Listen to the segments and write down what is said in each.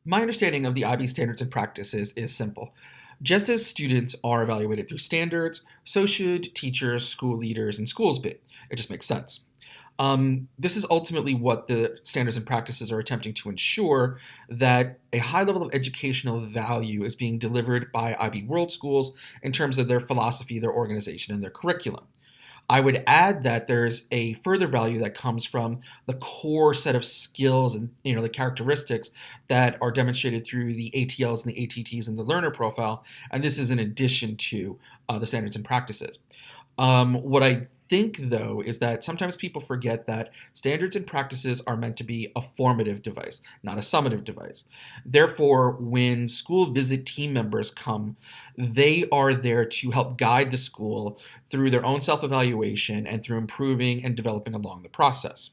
My understanding of the IB standards and practices is simple. Just as students are evaluated through standards, so should teachers, school leaders, and schools be. It just makes sense. This is ultimately what the standards and practices are attempting to ensure that a high level of educational value is being delivered by IB World Schools in terms of their philosophy, their organization, and their curriculum. I would add that there's a further value that comes from the core set of skills and the characteristics that are demonstrated through the ATLs and the ATTs and the learner profile, and this is in addition to the standards and practices. What I think, though, is that sometimes people forget that standards and practices are meant to be a formative device, not a summative device. Therefore, when school visit team members come, they are there to help guide the school through their own self evaluation and through improving and developing along the process.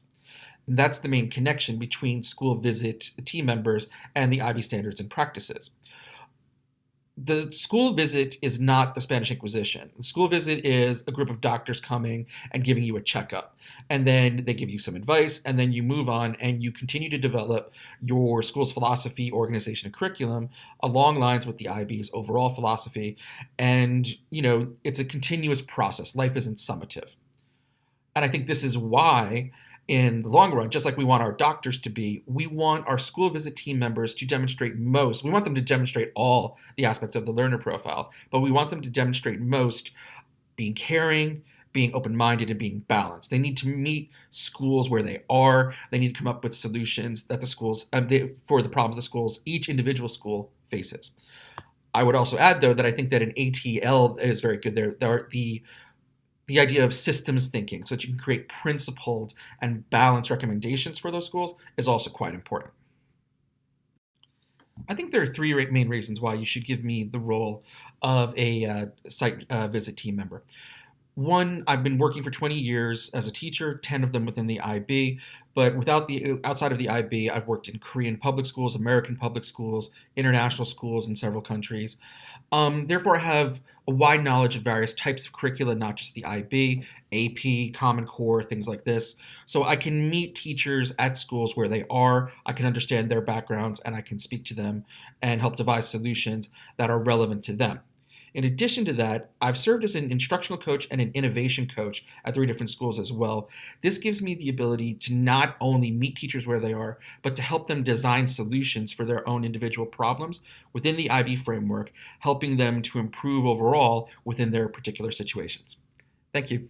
That's the main connection between school visit team members and the IB standards and practices. The school visit is not the Spanish Inquisition. The school visit is a group of doctors coming and giving you a checkup. And then they give you some advice, and then you move on and you continue to develop your school's philosophy, organization, and curriculum along lines with the IB's overall philosophy. And, it's a continuous process. Life isn't summative. And I think this is why, in the long run, just like we want our doctors to be, we want our school visit team members to demonstrate most. We want them to demonstrate all the aspects of the learner profile, but we want them to demonstrate most being caring, being open minded, and being balanced. They need to meet schools where they are. They need to come up with solutions that the schools, for the problems the schools, each individual school faces. I would also add, though, that I think that an ATL is very good there. There are the idea of systems thinking so that you can create principled and balanced recommendations for those schools is also quite important. I think there are three main reasons why you should give me the role of a site visit team member. One, I've been working for 20 years as a teacher, 10 of them within the IB, but outside of the IB, I've worked in Korean public schools, American public schools, international schools in several countries. Therefore, I have a wide knowledge of various types of curricula, not just the IB, AP, Common Core, things like this. So I can meet teachers at schools where they are, I can understand their backgrounds, and I can speak to them and help devise solutions that are relevant to them. In addition to that, I've served as an instructional coach and an innovation coach at three different schools as well. This gives me the ability to not only meet teachers where they are, but to help them design solutions for their own individual problems within the IB framework, helping them to improve overall within their particular situations. Thank you.